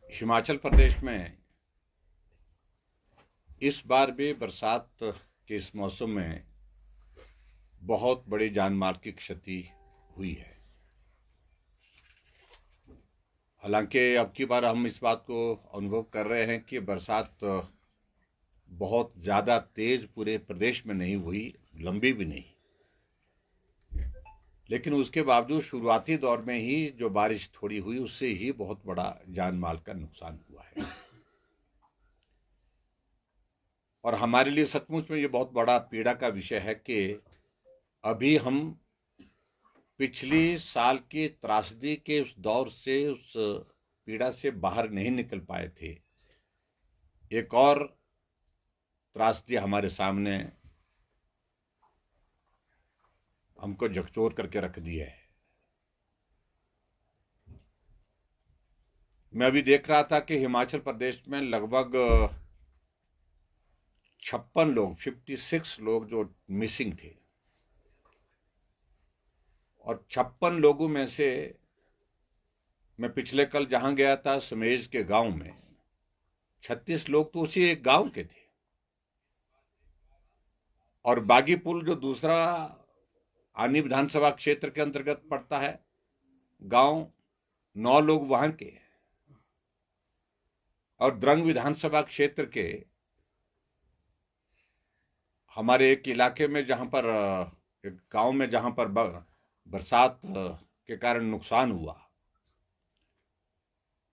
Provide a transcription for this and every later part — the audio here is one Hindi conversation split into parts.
हिमाचल प्रदेश में इस बार भी बरसात के इस मौसम में बहुत बड़ी जानमाल की क्षति हुई है। हालांकि अब की बार हम इस बात को अनुभव कर रहे हैं कि बरसात बहुत ज़्यादा तेज पूरे प्रदेश में नहीं हुई, लंबी भी नहीं, लेकिन उसके बावजूद शुरुआती दौर में ही जो बारिश थोड़ी हुई उससे ही बहुत बड़ा जान माल का नुकसान हुआ है। और हमारे लिए सचमुच में ये बहुत बड़ा पीड़ा का विषय है कि अभी हम पिछली साल की त्रासदी के उस दौर से, उस पीड़ा से बाहर नहीं निकल पाए थे। एक और त्रासदी हमारे सामने हमको झकझोर करके रख दी है। मैं अभी देख रहा था कि हिमाचल प्रदेश में लगभग 56 लोग जो मिसिंग थे, और 56 लोगों में से मैं पिछले कल जहां गया था समेज के गांव में, 36 लोग तो उसी एक गांव के थे। और बागी पुल जो दूसरा आनी विधानसभा क्षेत्र के अंतर्गत पड़ता है गांव, 9 लोग वहां के। और द्रंग विधानसभा क्षेत्र के हमारे एक इलाके में जहां पर एक गांव में जहां पर बरसात के कारण नुकसान हुआ,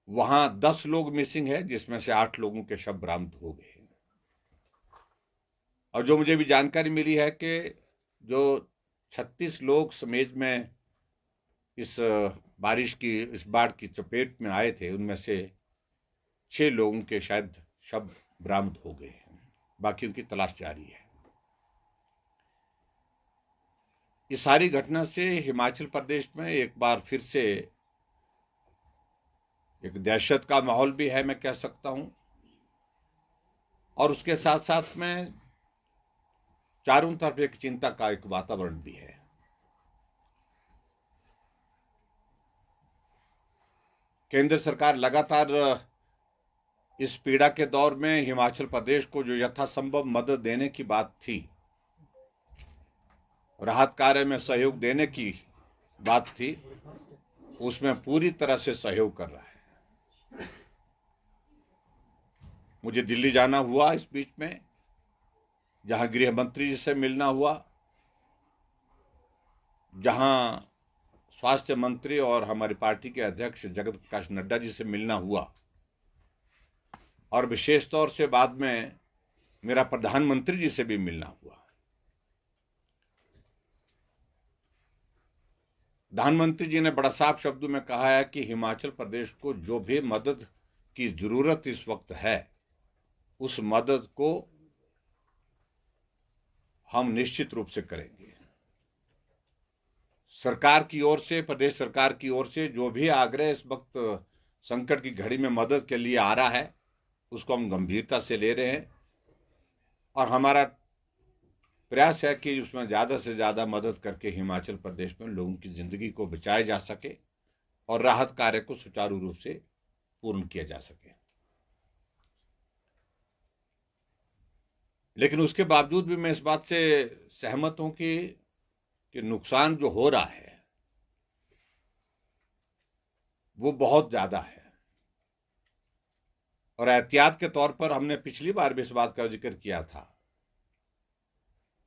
वहां 10 लोग मिसिंग है, जिसमें से 8 लोगों के शव बरामद हो गए। और जो मुझे भी जानकारी मिली है कि जो 36 लोग समेज में इस बारिश की, इस बाढ़ की चपेट में आए थे, उनमें से 6 लोगों के शायद शव बरामद हो गए हैं, बाकी उनकी तलाश जारी है। इस सारी घटना से हिमाचल प्रदेश में एक बार फिर से एक दहशत का माहौल भी है, मैं कह सकता हूं। और उसके साथ साथ में चारों तरफ एक चिंता का एक वातावरण भी है। केंद्र सरकार लगातार इस पीड़ा के दौर में हिमाचल प्रदेश को जो यथासंभव मदद देने की बात थी, राहत कार्य में सहयोग देने की बात थी, उसमें पूरी तरह से सहयोग कर रहा है। मुझे दिल्ली जाना हुआ इस बीच में, जहां गृह मंत्री जी से मिलना हुआ, जहां स्वास्थ्य मंत्री और हमारी पार्टी के अध्यक्ष जगत प्रकाश नड्डा जी से मिलना हुआ, और विशेष तौर से बाद में मेरा प्रधानमंत्री जी से भी मिलना हुआ। प्रधानमंत्री जी ने बड़ा साफ शब्दों में कहा है कि हिमाचल प्रदेश को जो भी मदद की जरूरत इस वक्त है, उस मदद को हम निश्चित रूप से करेंगे। सरकार की ओर से, प्रदेश सरकार की ओर से जो भी आग्रह इस वक्त संकट की घड़ी में मदद के लिए आ रहा है, उसको हम गंभीरता से ले रहे हैं। और हमारा प्रयास है कि उसमें ज़्यादा से ज़्यादा मदद करके हिमाचल प्रदेश में लोगों की ज़िंदगी को बचाया जा सके और राहत कार्य को सुचारू रूप से पूर्ण किया जा सके। लेकिन उसके बावजूद भी मैं इस बात से सहमत हूं कि नुकसान जो हो रहा है वो बहुत ज़्यादा है। और एहतियात के तौर पर हमने पिछली बार भी इस बात का जिक्र किया था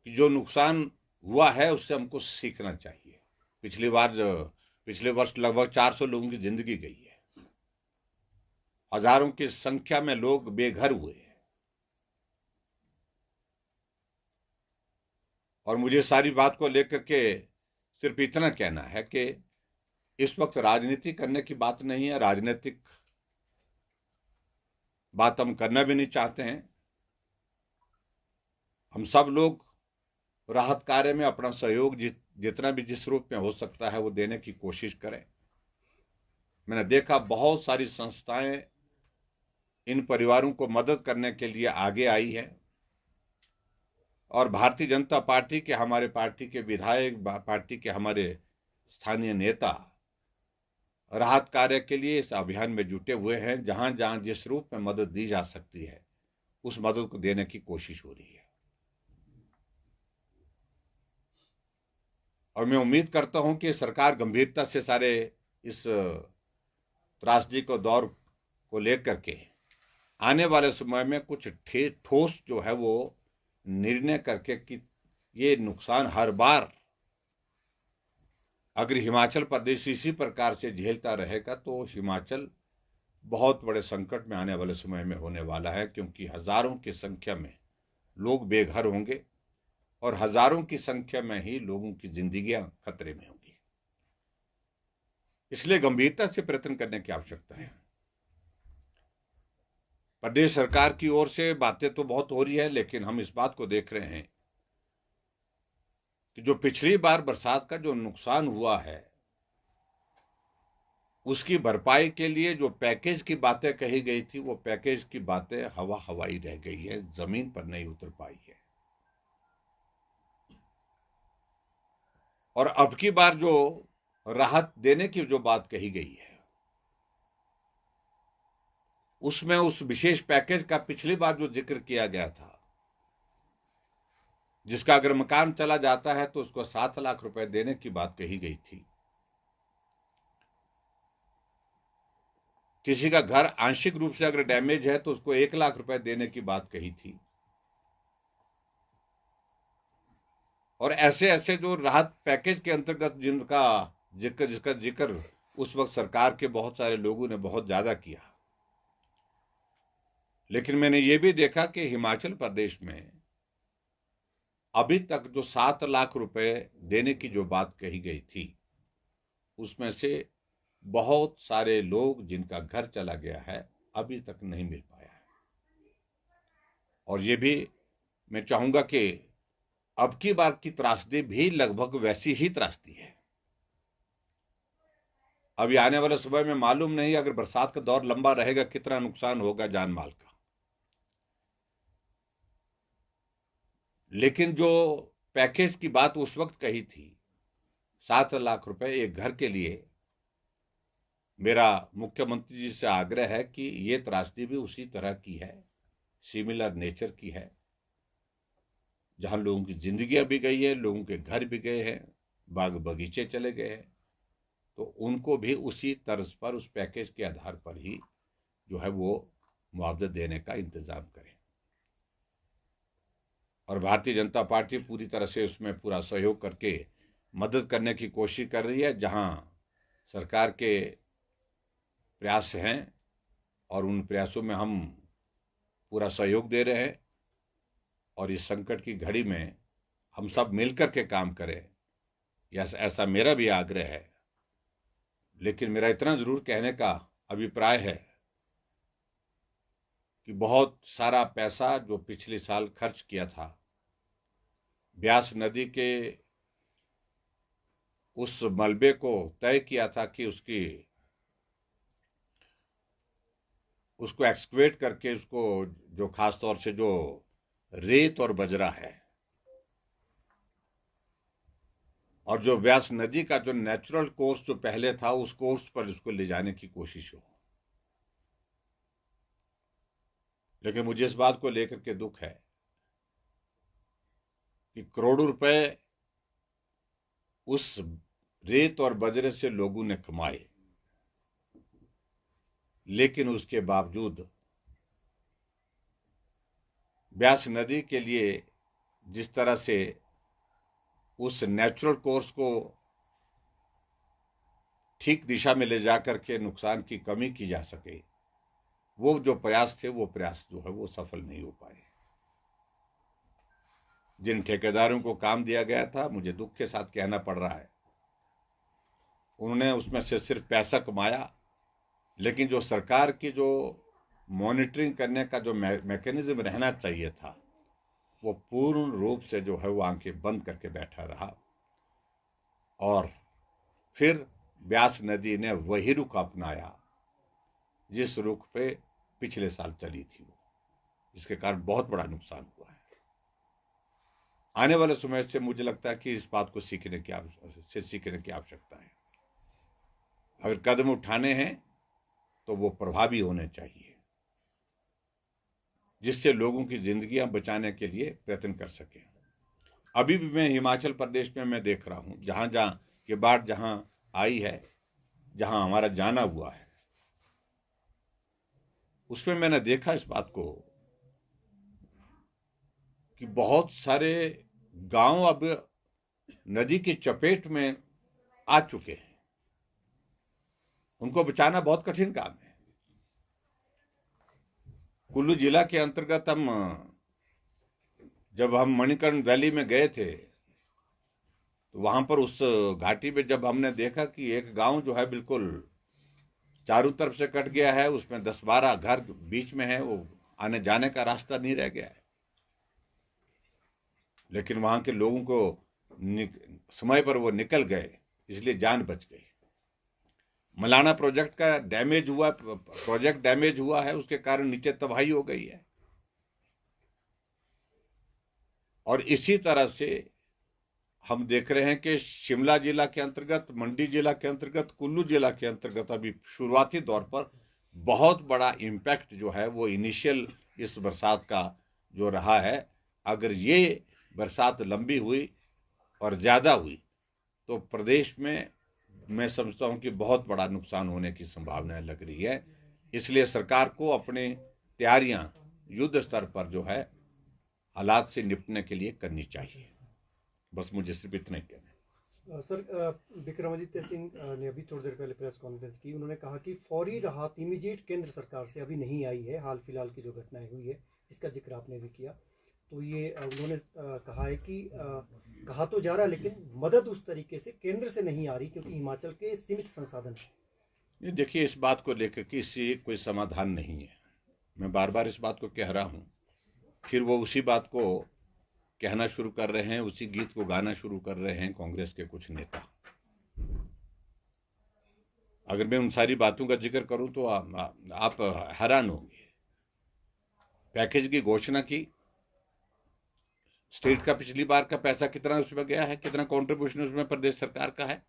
कि जो नुकसान हुआ है उससे हमको सीखना चाहिए। पिछले वर्ष लगभग 400 लोगों की जिंदगी गई है, हजारों की संख्या में लोग बेघर हुए हैं। और मुझे सारी बात को लेकर के सिर्फ इतना कहना है कि इस वक्त राजनीति करने की बात नहीं है, राजनीतिक बात हम करना भी नहीं चाहते हैं। हम सब लोग राहत कार्य में अपना सहयोग जितना भी जिस रूप में हो सकता है वो देने की कोशिश करें। मैंने देखा बहुत सारी संस्थाएं इन परिवारों को मदद करने के लिए आगे आई है, और भारतीय जनता पार्टी के, हमारे पार्टी के विधायक, पार्टी के हमारे स्थानीय नेता राहत कार्य के लिए इस अभियान में जुटे हुए हैं। जहां जहां जिस रूप में मदद दी जा सकती है उस मदद को देने की कोशिश हो रही है। और मैं उम्मीद करता हूं कि सरकार गंभीरता से सारे इस त्रासदी को दौर को लेकर के आने वाले समय में कुछ ठोस जो है वो निर्णय करके कि ये नुकसान हर बार अगर हिमाचल प्रदेश इसी प्रकार से झेलता रहेगा तो हिमाचल बहुत बड़े संकट में आने वाले समय में होने वाला है, क्योंकि हजारों की संख्या में लोग बेघर होंगे और हजारों की संख्या में ही लोगों की जिंदगियां खतरे में होंगी। इसलिए गंभीरता से प्रयत्न करने की आवश्यकता है। प्रदेश सरकार की ओर से बातें तो बहुत हो रही है, लेकिन हम इस बात को देख रहे हैं कि जो पिछली बार बरसात का जो नुकसान हुआ है उसकी भरपाई के लिए जो पैकेज की बातें कही गई थी वो पैकेज की बातें हवा हवाई रह गई है, जमीन पर नहीं उतर पाई है। और अब की बार जो राहत देने की जो बात कही गई है उसमें उस विशेष पैकेज का पिछली बार जो जिक्र किया गया था, जिसका अगर मकान चला जाता है तो उसको 7 लाख रुपए देने की बात कही गई थी। किसी का घर आंशिक रूप से अगर डैमेज है तो उसको 1 लाख रुपए देने की बात कही थी। और ऐसे ऐसे जो राहत पैकेज के अंतर्गत जिसका जिक्र उस वक्त सरकार के बहुत सारे लोगों ने बहुत ज्यादा किया, लेकिन मैंने ये भी देखा कि हिमाचल प्रदेश में अभी तक जो 7 लाख रुपए देने की जो बात कही गई थी उसमें से बहुत सारे लोग जिनका घर चला गया है अभी तक नहीं मिल पाया है। और ये भी मैं चाहूंगा कि अब की बार की त्रासदी भी लगभग वैसी ही त्रासदी है। अभी आने वाले समय में मालूम नहीं अगर बरसात का दौर लंबा रहेगा कितना नुकसान होगा जान माल का। लेकिन जो पैकेज की बात उस वक्त कही थी 7 लाख रुपए एक घर के लिए, मेरा मुख्यमंत्री जी से आग्रह है कि ये त्रासदी भी उसी तरह की है, सिमिलर नेचर की है, जहां लोगों की जिंदगियां भी गई है, लोगों के घर भी गए हैं, बाग बगीचे चले गए हैं, तो उनको भी उसी तर्ज पर उस पैकेज के आधार पर ही जो है वो मुआवजा देने का इंतजाम करें। और भारतीय जनता पार्टी पूरी तरह से उसमें पूरा सहयोग करके मदद करने की कोशिश कर रही है। जहां सरकार के प्रयास हैं और उन प्रयासों में हम पूरा सहयोग दे रहे हैं और इस संकट की घड़ी में हम सब मिलकर के काम करें, ऐसा मेरा भी आग्रह है। लेकिन मेरा इतना जरूर कहने का अभिप्राय है कि बहुत सारा पैसा जो पिछले साल खर्च किया था ब्यास नदी के उस मलबे को तय किया था कि उसको एक्सकवेट करके उसको जो खास तौर से जो रेत और बजरा है और जो व्यास नदी का जो नेचुरल कोर्स जो पहले था उस कोर्स पर उसको ले जाने की कोशिश हो। लेकिन मुझे इस बात को लेकर के दुख है कि करोड़ों रुपए उस रेत और बजरे से लोगों ने कमाए, लेकिन उसके बावजूद ब्यास नदी के लिए जिस तरह से उस नेचुरल कोर्स को ठीक दिशा में ले जाकर के नुकसान की कमी की जा सके, वो जो प्रयास थे वो प्रयास जो है वो सफल नहीं हो पाए। जिन ठेकेदारों को काम दिया गया था, मुझे दुख के साथ कहना पड़ रहा है, उन्होंने उसमें से सिर्फ पैसा कमाया, लेकिन जो सरकार की जो मॉनिटरिंग करने का जो मैकेनिज्म रहना चाहिए था वो पूर्ण रूप से जो है वो आंखें बंद करके बैठा रहा। और फिर ब्यास नदी ने वही रुख अपनाया जिस रुख पे पिछले साल चली थी वो, जिसके कारण बहुत बड़ा नुकसान हुआ है। आने वाले समय से मुझे लगता है कि इस बात को सीखने की आवश्यकता है अगर कदम उठाने हैं तो वो प्रभावी होने चाहिए, जिससे लोगों की जिंदगियां बचाने के लिए प्रयत्न कर सकें। अभी भी मैं हिमाचल प्रदेश में मैं देख रहा हूं, जहां जहां के बाढ़ जहां आई है, जहां हमारा जाना हुआ है, उसमें मैंने देखा इस बात को कि बहुत सारे गांव अब नदी की चपेट में आ चुके हैं। उनको बचाना बहुत कठिन काम है। कुल्लू जिला के अंतर्गत जब हम मणिकर्ण वैली में गए थे, तो वहां पर उस घाटी में जब हमने देखा कि एक गांव जो है बिल्कुल चारों तरफ से कट गया है, उसमें 10-12 घर बीच में है, वो आने जाने का रास्ता नहीं रह गया है, लेकिन वहां के लोगों को समय पर वो निकल गए, इसलिए जान बच गई। मलाना प्रोजेक्ट का प्रोजेक्ट डैमेज हुआ है, उसके कारण नीचे तबाही हो गई है। और इसी तरह से हम देख रहे हैं कि शिमला जिला के अंतर्गत, मंडी जिला के अंतर्गत, कुल्लू जिला के अंतर्गत अभी शुरुआती दौर पर बहुत बड़ा इम्पैक्ट जो है वो इनिशियल इस बरसात का जो रहा है। अगर ये बरसात लंबी हुई और ज़्यादा हुई तो प्रदेश में मैं समझता हूं कि बहुत बड़ा नुकसान होने की संभावना लग रही है। इसलिए सरकार को अपनी तैयारियां युद्ध स्तर पर जो है हालात से निपटने के लिए करनी चाहिए। बस मुझे सिर्फ इतना ही कहना है। सर, विक्रमादित्य सिंह ने अभी थोड़ी देर पहले प्रेस कॉन्फ्रेंस की। उन्होंने कहा कि फौरी राहत इमीडिएट केंद्र सरकार से अभी नहीं आई है। हाल फिलहाल की जो घटनाएं हुई है इसका जिक्र आपने भी किया, तो ये उन्होंने कहा है कि कहा तो जा रहा है लेकिन मदद उस तरीके से केंद्र से नहीं आ रही क्योंकि हिमाचल के सीमित संसाधन हैं। ये देखिए, इस बात को लेकर के इससे कोई समाधान नहीं है। मैं बार बार इस बात को कह रहा हूँ, फिर वो उसी बात को कहना शुरू कर रहे हैं, उसी गीत को गाना शुरू कर रहे हैं कांग्रेस के कुछ नेता। अगर मैं उन सारी बातों का जिक्र करूं तो आप हैरान होंगे। पैकेज की घोषणा की, स्टेट का पिछली बार का पैसा कितना उसमें गया है, कितना कंट्रीब्यूशन उसमें प्रदेश सरकार का है।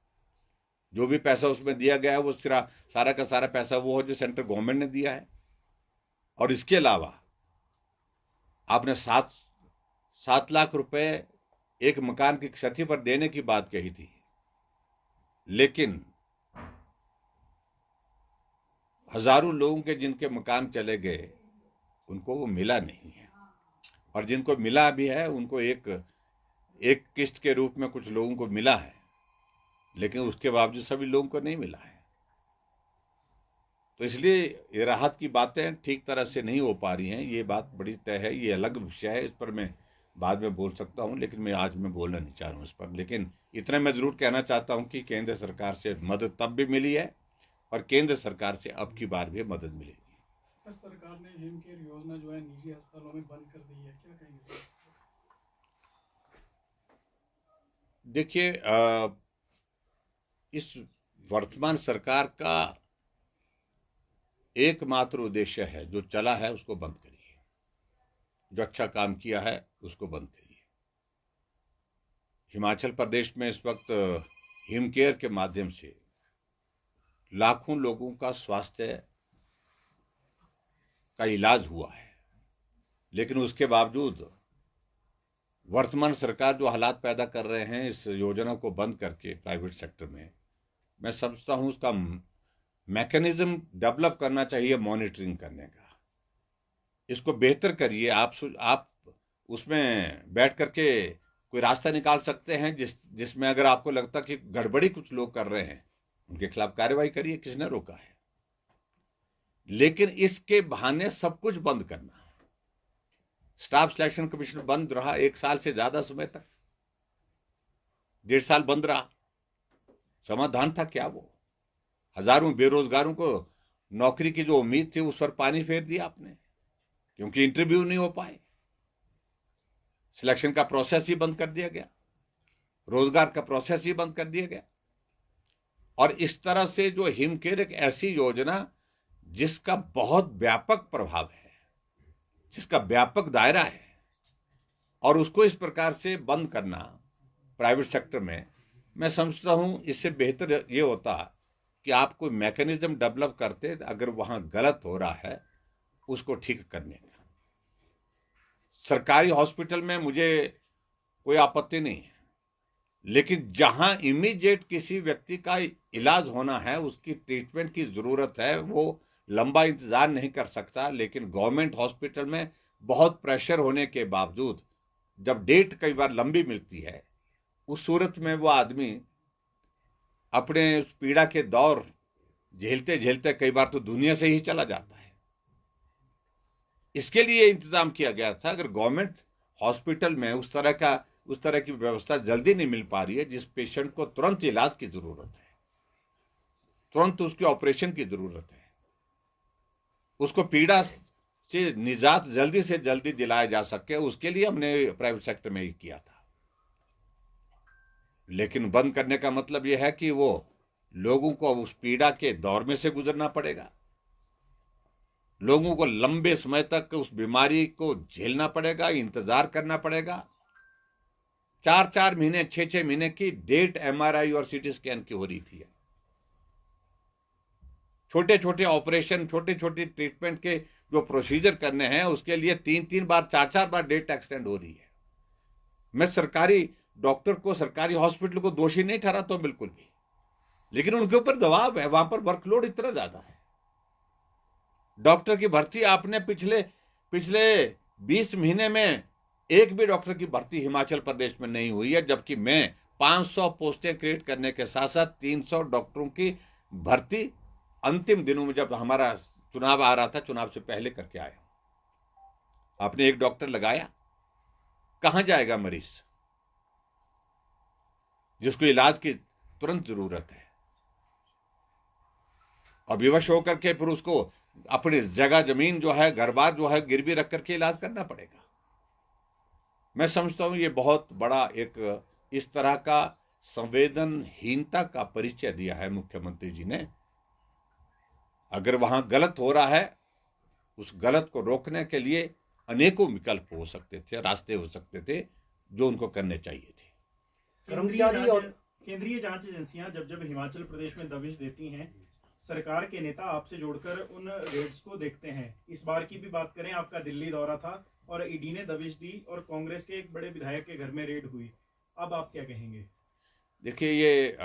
जो भी पैसा उसमें दिया गया है वो सारा का सारा पैसा वो है जो सेंट्रल गवर्नमेंट ने दिया है। और इसके अलावा आपने 7 लाख रुपए एक मकान की क्षति पर देने की बात कही थी, लेकिन हजारों लोगों के जिनके मकान चले गए उनको वो मिला नहीं है, और जिनको मिला भी है उनको एक किस्त के रूप में कुछ लोगों को मिला है, लेकिन उसके बावजूद सभी लोगों को नहीं मिला है। तो इसलिए ये राहत की बातें ठीक तरह से नहीं हो पा रही हैं। ये बात बड़ी तय है, ये अलग विषय है, इस पर मैं बाद में बोल सकता हूं, लेकिन आज मैं बोलना नहीं चाह रहा हूं इस पर। लेकिन इतना मैं जरूर कहना चाहता हूं कि केंद्र सरकार से मदद तब भी मिली है और केंद्र सरकार से अब की बार भी मदद मिलेगी। सर, सरकार ने हिमकेयर योजना जो है निजी अस्पतालों में बंद कर दी है, क्या कहेंगे? देखिए, इस वर्तमान सरकार का एकमात्र उद्देश्य है, जो चला है उसको बंद करिए, जो अच्छा काम किया है उसको बंद करिए। हिमाचल प्रदेश में इस वक्त हिमकेयर के माध्यम से लाखों लोगों का स्वास्थ्य का इलाज हुआ है, लेकिन उसके बावजूद वर्तमान सरकार जो हालात पैदा कर रहे हैं इस योजना को बंद करके प्राइवेट सेक्टर में, मैं समझता हूं उसका मैकेनिज्म डेवलप करना चाहिए मॉनिटरिंग करने का। इसको बेहतर करिए। आप उसमें बैठ करके कोई रास्ता निकाल सकते हैं जिसमें अगर आपको लगता कि गड़बड़ी कुछ लोग कर रहे हैं उनके खिलाफ कार्रवाई करिए, किसने रोका है। लेकिन इसके बहाने सब कुछ बंद करना, स्टाफ सिलेक्शन कमीशन बंद रहा 1 साल से ज्यादा समय तक, 1.5 साल बंद रहा। समाधान था क्या वो? हजारों बेरोजगारों को नौकरी की जो उम्मीद थी उस पर पानी फेर दिया आपने, क्योंकि इंटरव्यू नहीं हो पाए, सिलेक्शन का प्रोसेस ही बंद कर दिया गया, रोजगार का प्रोसेस ही बंद कर दिया गया। और इस तरह से जो हिमकेयर एक ऐसी योजना जिसका बहुत व्यापक प्रभाव है, जिसका व्यापक दायरा है, और उसको इस प्रकार से बंद करना प्राइवेट सेक्टर में, मैं समझता हूं इससे बेहतर ये होता कि कि आप कोई मैकेनिज्म डेवलप करते, अगर वहां गलत हो रहा है उसको ठीक करने का। सरकारी हॉस्पिटल में मुझे कोई आपत्ति नहीं है, लेकिन जहां इमीडिएट किसी व्यक्ति का इलाज होना है, उसकी ट्रीटमेंट की जरूरत है, वो लंबा इंतजार नहीं कर सकता। लेकिन गवर्नमेंट हॉस्पिटल में बहुत प्रेशर होने के बावजूद जब डेट कई बार लंबी मिलती है, उस सूरत में वो आदमी अपने उस पीड़ा के दौर झेलते झेलते कई बार तो दुनिया से ही चला जाता है। इसके लिए इंतजाम किया गया था। अगर गवर्नमेंट हॉस्पिटल में उस तरह की व्यवस्था जल्दी नहीं मिल पा रही है, जिस पेशेंट को तुरंत इलाज की जरूरत है, तुरंत उसके ऑपरेशन की जरूरत है, उसको पीड़ा से निजात जल्दी से जल्दी दिलाया जा सके, उसके लिए हमने प्राइवेट सेक्टर में ही किया था। लेकिन बंद करने का मतलब यह है कि वो लोगों को उस पीड़ा के दौर में से गुजरना पड़ेगा, लोगों को लंबे समय तक उस बीमारी को झेलना पड़ेगा, इंतजार करना पड़ेगा। 4-4 महीने 6-6 महीने की डेट MRI और CT स्कैन की हो रही थी। छोटे छोटे ऑपरेशन, छोटे छोटे ट्रीटमेंट के जो प्रोसीजर करने हैं, उसके लिए 3-3 बार 4-4 बार डेट एक्सटेंड हो रही है। मैं सरकारी डॉक्टर को, सरकारी हॉस्पिटल को दोषी नहीं ठहराता हूं बिल्कुल भी, लेकिन उनके ऊपर दबाव है, वहां पर वर्कलोड इतना ज्यादा है। डॉक्टर की भर्ती आपने पिछले 20 महीने में एक भी डॉक्टर की भर्ती हिमाचल प्रदेश में नहीं हुई है, जबकि मैं 500 पोस्टें क्रिएट करने के साथ साथ 300 डॉक्टरों की भर्ती अंतिम दिनों में, जब हमारा चुनाव आ रहा था, चुनाव से पहले करके आया। आपने एक डॉक्टर लगाया, कहां जाएगा मरीज जिसको इलाज की तुरंत जरूरत है? और विवश होकर के फिर उसको अपनी जगह जमीन जो है, घर बार जो है, गिरवी रख करके इलाज करना पड़ेगा। मैं समझता हूं ये बहुत बड़ा एक इस तरह का संवेदनहीनता का परिचय दिया है मुख्यमंत्री जी ने। अगर वहां गलत हो रहा है, उस गलत को रोकने के लिए अनेकों विकल्प हो सकते थे, रास्ते हो सकते थे जो उनको करने चाहिए थे। कर्मचारी और केंद्रीय जांच एजेंसियां जब जब हिमाचल प्रदेश में दबिश देती हैं, सरकार के नेता आपसे जोड़कर उन रेड्स को देखते हैं। इस बार की भी बात करें, आपका दिल्ली दौरा था और ईडी ने दबिश दी और कांग्रेस के एक बड़े विधायक के घर में रेड हुई। अब आप क्या कहेंगे? देखिए, ये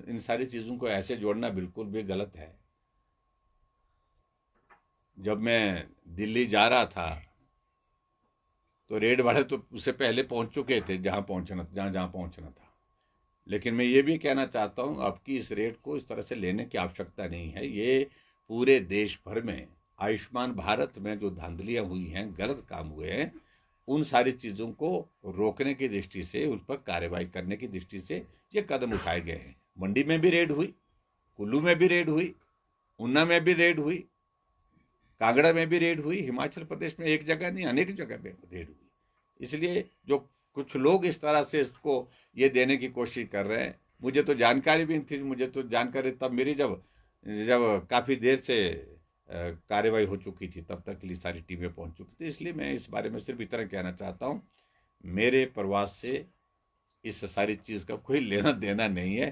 इन सारी चीजों को ऐसे जोड़ना बिल्कुल भी गलत है। जब मैं दिल्ली जा रहा था तो रेड वाले तो उससे पहले पहुंच चुके थे जहां पहुंचना था। लेकिन मैं ये भी कहना चाहता हूं, आपकी इस रेड को इस तरह से लेने की आवश्यकता नहीं है। ये पूरे देश भर में आयुष्मान भारत में जो धांधलियां हुई हैं, गलत काम हुए हैं, उन सारी चीजों को रोकने की दृष्टि से, उस पर कार्रवाई करने की दृष्टि से ये कदम उठाए गए हैं। मंडी में भी रेड हुई, कुल्लू में भी रेड हुई, ऊना में भी रेड हुई, कांगड़ा में भी रेड हुई। हिमाचल प्रदेश में एक जगह नहीं, अनेक जगह पे रेड हुई। इसलिए जो कुछ लोग इस तरह से इसको ये देने की कोशिश कर रहे हैं, मुझे तो जानकारी भी नहीं थी। मुझे तो जानकारी तब मेरी जब काफ़ी देर से कार्रवाई हो चुकी थी, तब तक के लिए सारी टीमें पहुंच चुकी थी। इसलिए मैं इस बारे में सिर्फ इतना कहना चाहता हूं, मेरे प्रवास से इस सारी चीज़ का कोई लेना देना नहीं है।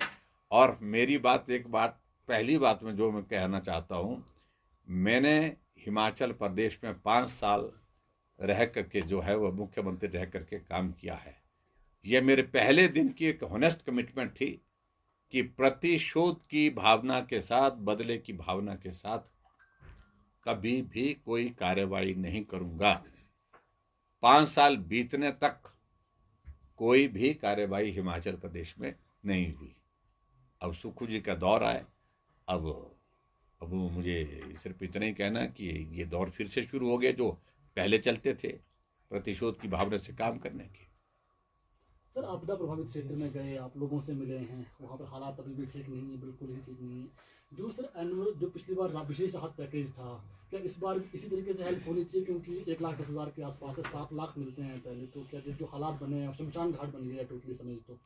और मेरी बात पहली बात में जो मैं कहना चाहता हूं, मैंने हिमाचल प्रदेश में 5 साल रह करके जो है वह मुख्यमंत्री रह करके काम किया है। यह मेरे पहले दिन की एक ऑनेस्ट कमिटमेंट थी कि प्रतिशोध की भावना के साथ, बदले की भावना के साथ कभी भी कोई कार्रवाई नहीं करूंगा। 5 साल बीतने तक कोई भी कार्रवाई हिमाचल प्रदेश में नहीं हुई। अब सुक्खू जी का दौर आए, अब मुझे सिर्फ इतना ही कहना कि ये दौर फिर से शुरू हो गए जो पहले चलते थे, प्रतिशोध की भावना से काम करने के। सर, आपदा प्रभावित क्षेत्र में गए, आप लोगों से मिले हैं, वहाँ पर हालात अभी भी ठीक नहीं है, बिल्कुल ही ठीक नहीं है। जो सर एनुअल, जो पिछली बार विशेष राहत पैकेज था, क्या इस बार इसी तरीके से हेल्प होनी चाहिए? क्योंकि 1,10,000 के आसपास है, 7 लाख मिलते हैं पहले, तो क्या जो हालात बने हैं, शमशान घाट बन गया टोटली समझ तो।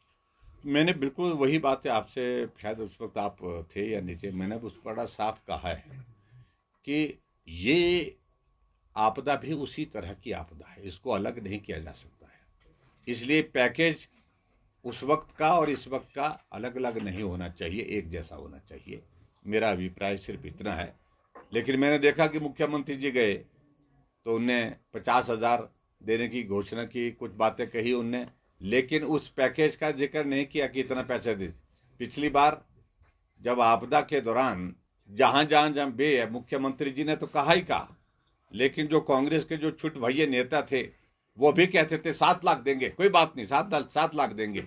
मैंने बिल्कुल वही बात है आपसे, शायद उस वक्त आप थे या नहीं थे, मैंने उस बड़ा साफ कहा है कि ये आपदा भी उसी तरह की आपदा है, इसको अलग नहीं किया जा सकता है। इसलिए पैकेज उस वक्त का और इस वक्त का अलग अलग नहीं होना चाहिए, एक जैसा होना चाहिए। मेरा अभिप्राय सिर्फ इतना है। लेकिन मैंने देखा कि मुख्यमंत्री जी गए तो उनने 50,000 देने की घोषणा की, कुछ बातें कही उनने, लेकिन उस पैकेज का जिक्र नहीं किया कि इतना पैसा दे। पिछली बार जब आपदा के दौरान जहां जहां बे है, मुख्यमंत्री जी ने तो कहा ही कहा, लेकिन जो कांग्रेस के जो छुट भैये नेता थे वो भी कहते थे 7 लाख देंगे, कोई बात नहीं, 7 लाख देंगे,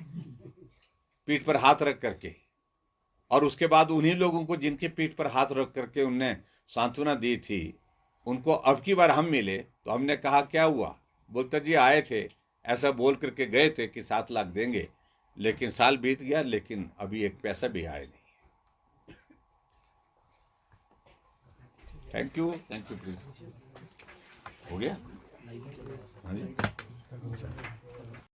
पीठ पर हाथ रख करके। और उसके बाद उन्हीं लोगों को जिनकी पीठ पर हाथ रख करके उनने सांत्वना दी थी, उनको अब की बार हम मिले तो हमने कहा क्या हुआ, बोलते जी आए थे, ऐसा बोल करके गए थे कि 7 लाख देंगे, लेकिन साल बीत गया, लेकिन अभी एक पैसा भी आया नहीं। Thank you please. हो गया? हाँ जी।